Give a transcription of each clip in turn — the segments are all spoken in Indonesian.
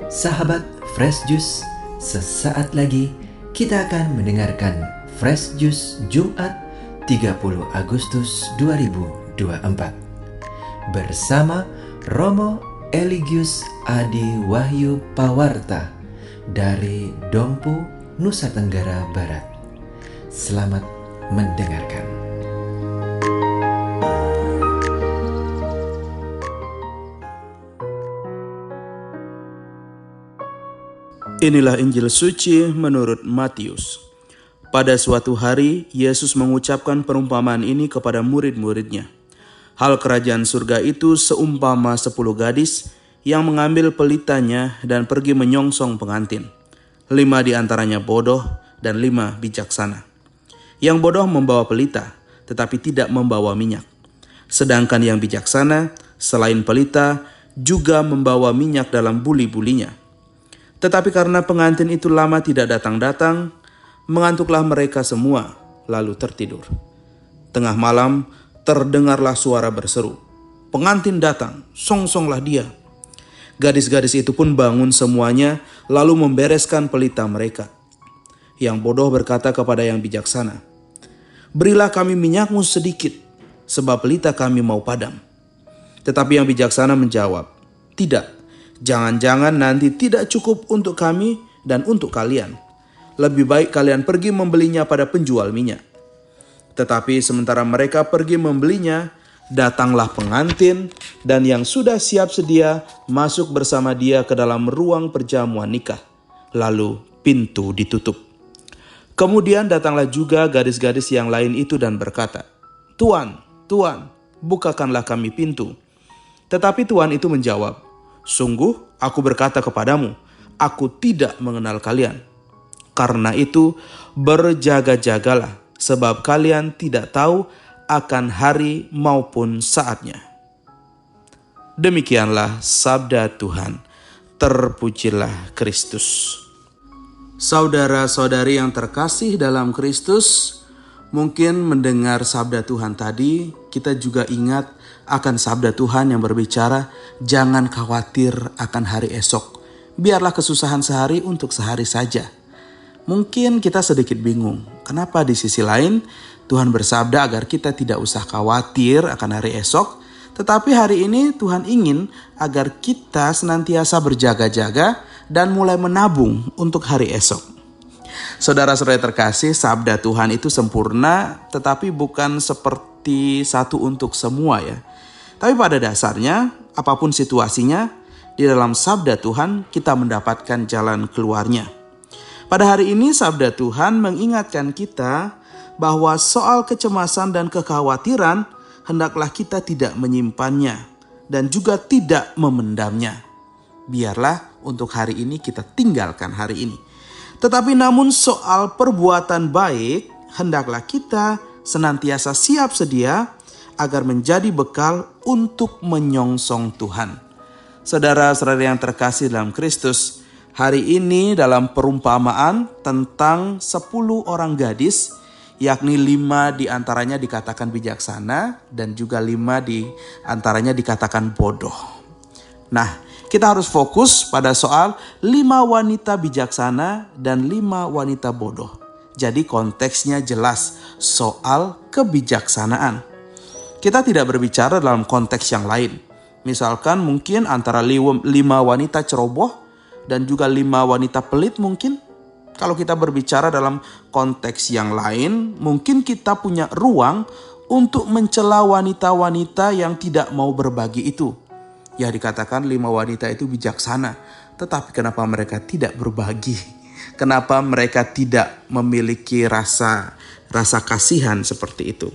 Sahabat Fresh Juice, sesaat lagi kita akan mendengarkan Fresh Juice Jumat 30 Agustus 2024 bersama Romo Eligius Adi Wahyu Pawarta dari Dompu, Nusa Tenggara Barat. Selamat mendengarkan. Inilah Injil suci menurut Matius. Pada suatu hari, Yesus mengucapkan perumpamaan ini kepada murid-muridnya. Hal kerajaan surga itu seumpama 10 gadis yang mengambil pelitanya dan pergi menyongsong pengantin. 5 diantaranya bodoh dan 5 bijaksana. Yang bodoh membawa pelita, tetapi tidak membawa minyak. Sedangkan yang bijaksana, selain pelita, juga membawa minyak dalam buli-bulinya. Tetapi karena pengantin itu lama tidak datang-datang, mengantuklah mereka semua, lalu tertidur. Tengah malam, terdengarlah suara berseru, "Pengantin datang, songsonglah dia." Gadis-gadis itu pun bangun semuanya, lalu membereskan pelita mereka. Yang bodoh berkata kepada yang bijaksana, "Berilah kami minyakmu sedikit, sebab pelita kami mau padam." Tetapi yang bijaksana menjawab, "Tidak. Jangan-jangan nanti tidak cukup untuk kami dan untuk kalian. Lebih baik kalian pergi membelinya pada penjual minyak." Tetapi sementara mereka pergi membelinya, datanglah pengantin dan yang sudah siap sedia masuk bersama dia ke dalam ruang perjamuan nikah. Lalu pintu ditutup. Kemudian datanglah juga gadis-gadis yang lain itu dan berkata, "Tuan, Tuan, bukakanlah kami pintu." Tetapi Tuan itu menjawab, "Sungguh, aku berkata kepadamu, aku tidak mengenal kalian. Karena itu, berjaga-jagalah, sebab kalian tidak tahu akan hari maupun saatnya." Demikianlah sabda Tuhan. Terpujilah Kristus. Saudara-saudari yang terkasih dalam Kristus, mungkin mendengar sabda Tuhan tadi, kita juga ingat akan sabda Tuhan yang berbicara, jangan khawatir akan hari esok. Biarlah kesusahan sehari untuk sehari saja. Mungkin kita sedikit bingung, kenapa di sisi lain Tuhan bersabda agar kita tidak usah khawatir akan hari esok, tetapi hari ini Tuhan ingin agar kita senantiasa berjaga-jaga dan mulai menabung untuk hari esok. Saudara-saudara terkasih, sabda Tuhan itu sempurna, tetapi bukan seperti satu untuk semua ya. Tapi pada dasarnya, apapun situasinya, di dalam sabda Tuhan kita mendapatkan jalan keluarnya. Pada hari ini sabda Tuhan mengingatkan kita bahwa soal kecemasan dan kekhawatiran hendaklah kita tidak menyimpannya dan juga tidak memendamnya. Biarlah untuk hari ini kita tinggalkan hari ini. Tetapi namun soal perbuatan baik, hendaklah kita senantiasa siap sedia agar menjadi bekal untuk menyongsong Tuhan. Saudara-saudari yang terkasih dalam Kristus, hari ini dalam perumpamaan tentang 10 orang gadis, yakni 5 diantaranya dikatakan bijaksana dan juga 5 diantaranya dikatakan bodoh. Nah, kita harus fokus pada soal 5 wanita bijaksana dan 5 wanita bodoh. Jadi konteksnya jelas soal kebijaksanaan. Kita tidak berbicara dalam konteks yang lain. Misalkan mungkin antara 5 wanita ceroboh dan juga 5 wanita pelit mungkin. Kalau kita berbicara dalam konteks yang lain, mungkin kita punya ruang untuk mencela wanita-wanita yang tidak mau berbagi itu. Ya, dikatakan 5 wanita itu bijaksana, tetapi kenapa mereka tidak berbagi? Kenapa mereka tidak memiliki rasa kasihan seperti itu?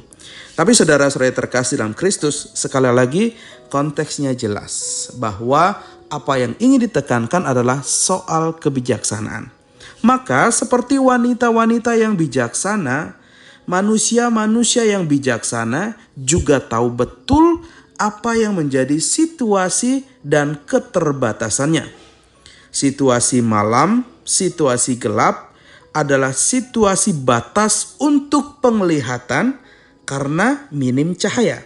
Tapi saudara-saudara terkasih dalam Kristus, sekali lagi konteksnya jelas bahwa apa yang ingin ditekankan adalah soal kebijaksanaan. Maka seperti wanita-wanita yang bijaksana, manusia-manusia yang bijaksana juga tahu betul apa yang menjadi situasi dan keterbatasannya. Situasi malam, situasi gelap adalah situasi batas untuk penglihatan karena minim cahaya.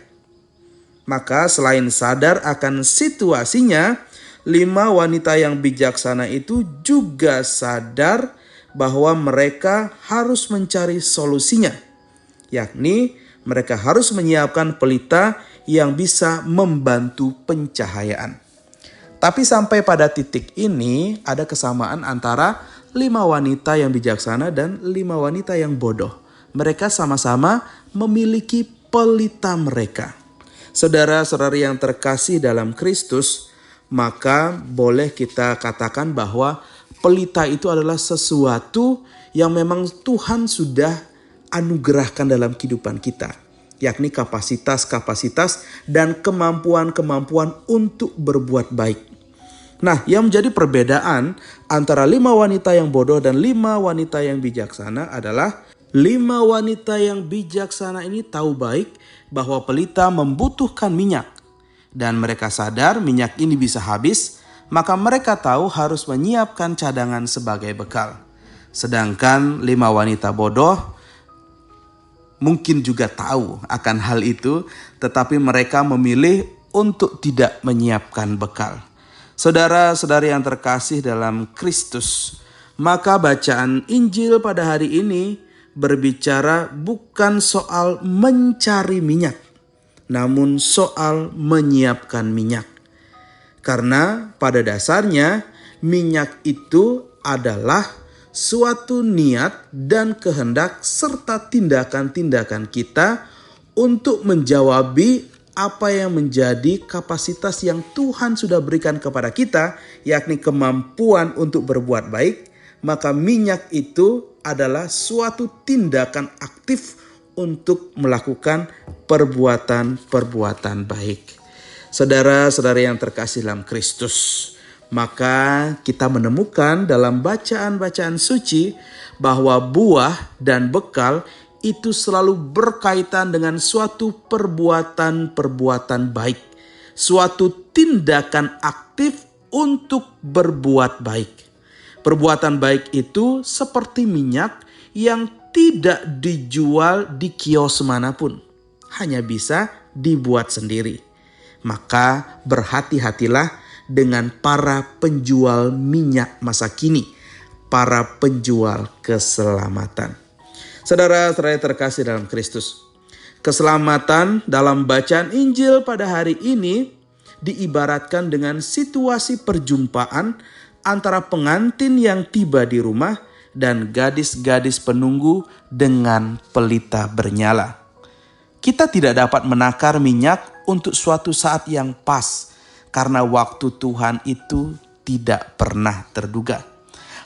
Maka selain sadar akan situasinya, 5 wanita yang bijaksana itu juga sadar bahwa mereka harus mencari solusinya. Yakni mereka harus menyiapkan pelita yang bisa membantu pencahayaan. Tapi sampai pada titik ini ada kesamaan antara 5 wanita yang bijaksana dan 5 wanita yang bodoh. Mereka sama-sama memiliki pelita mereka. Saudara-saudari yang terkasih dalam Kristus, maka boleh kita katakan bahwa pelita itu adalah sesuatu yang memang Tuhan sudah anugerahkan dalam kehidupan kita. Yakni kapasitas-kapasitas dan kemampuan-kemampuan untuk berbuat baik. Nah, yang menjadi perbedaan antara 5 wanita yang bodoh dan 5 wanita yang bijaksana adalah 5 wanita yang bijaksana ini tahu baik bahwa pelita membutuhkan minyak. Dan mereka sadar minyak ini bisa habis, maka mereka tahu harus menyiapkan cadangan sebagai bekal. Sedangkan 5 wanita bodoh mungkin juga tahu akan hal itu, tetapi mereka memilih untuk tidak menyiapkan bekal. Saudara-saudari yang terkasih dalam Kristus, maka bacaan Injil pada hari ini berbicara bukan soal mencari minyak, namun soal menyiapkan minyak. Karena pada dasarnya minyak itu adalah suatu niat dan kehendak serta tindakan-tindakan kita untuk menjawabi apa yang menjadi kapasitas yang Tuhan sudah berikan kepada kita, yakni kemampuan untuk berbuat baik. Maka minyak itu adalah suatu tindakan aktif untuk melakukan perbuatan-perbuatan baik. Saudara-saudari yang terkasih dalam Kristus, maka kita menemukan dalam bacaan-bacaan suci bahwa buah dan bekal itu selalu berkaitan dengan suatu perbuatan-perbuatan baik. Suatu tindakan aktif untuk berbuat baik. Perbuatan baik itu seperti minyak yang tidak dijual di kios manapun. Hanya bisa dibuat sendiri. Maka berhati-hatilah dengan para penjual minyak masa kini. Para penjual keselamatan. Saudara-saudara terkasih dalam Kristus, keselamatan dalam bacaan Injil pada hari ini diibaratkan dengan situasi perjumpaan antara pengantin yang tiba di rumah dan gadis-gadis penunggu dengan pelita bernyala. Kita tidak dapat menakar minyak untuk suatu saat yang pas karena waktu Tuhan itu tidak pernah terduga.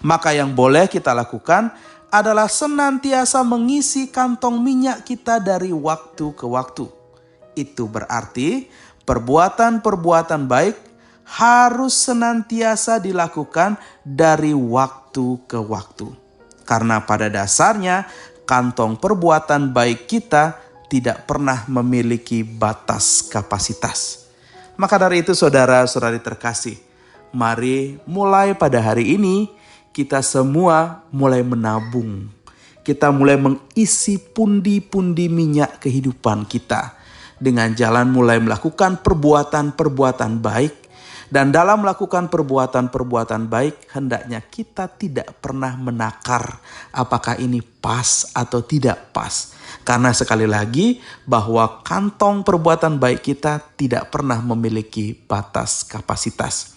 Maka yang boleh kita lakukan adalah senantiasa mengisi kantong minyak kita dari waktu ke waktu. Itu berarti perbuatan-perbuatan baik harus senantiasa dilakukan dari waktu ke waktu. Karena pada dasarnya kantong perbuatan baik kita tidak pernah memiliki batas kapasitas. Maka dari itu saudara-saudari terkasih, mari mulai pada hari ini kita semua mulai menabung. Kita mulai mengisi pundi-pundi minyak kehidupan kita. Dengan jalan mulai melakukan perbuatan-perbuatan baik. Dan dalam melakukan perbuatan-perbuatan baik, hendaknya kita tidak pernah menakar apakah ini pas atau tidak pas. Karena sekali lagi bahwa kantong perbuatan baik kita tidak pernah memiliki batas kapasitas.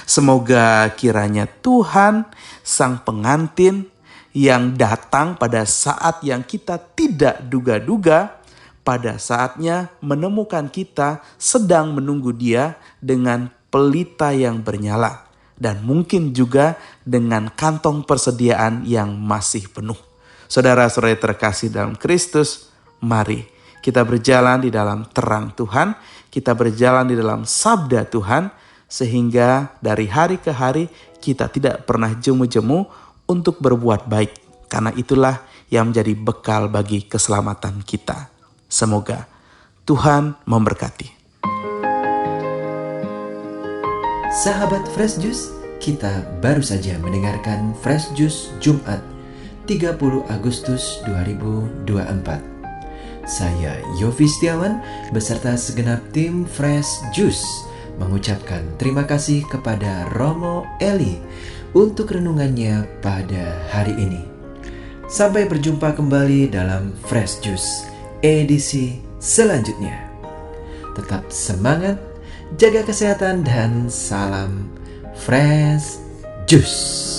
Semoga kiranya Tuhan sang pengantin yang datang pada saat yang kita tidak duga-duga, pada saatnya menemukan kita sedang menunggu Dia dengan pelita yang bernyala dan mungkin juga dengan kantong persediaan yang masih penuh. Saudara-saudari terkasih dalam Kristus, mari kita berjalan di dalam terang Tuhan, kita berjalan di dalam sabda Tuhan, sehingga dari hari ke hari kita tidak pernah jemu-jemu untuk berbuat baik. Karena itulah yang menjadi bekal bagi keselamatan kita. Semoga Tuhan memberkati. Sahabat Fresh Juice, kita baru saja mendengarkan Fresh Juice Jumat 30 Agustus 2024. Saya Yofi Setiawan beserta segenap tim Fresh Juice mengucapkan terima kasih kepada Romo Eli untuk renungannya pada hari ini. Sampai berjumpa kembali dalam Fresh Juice edisi selanjutnya. Tetap semangat, jaga kesehatan, dan salam Fresh Juice.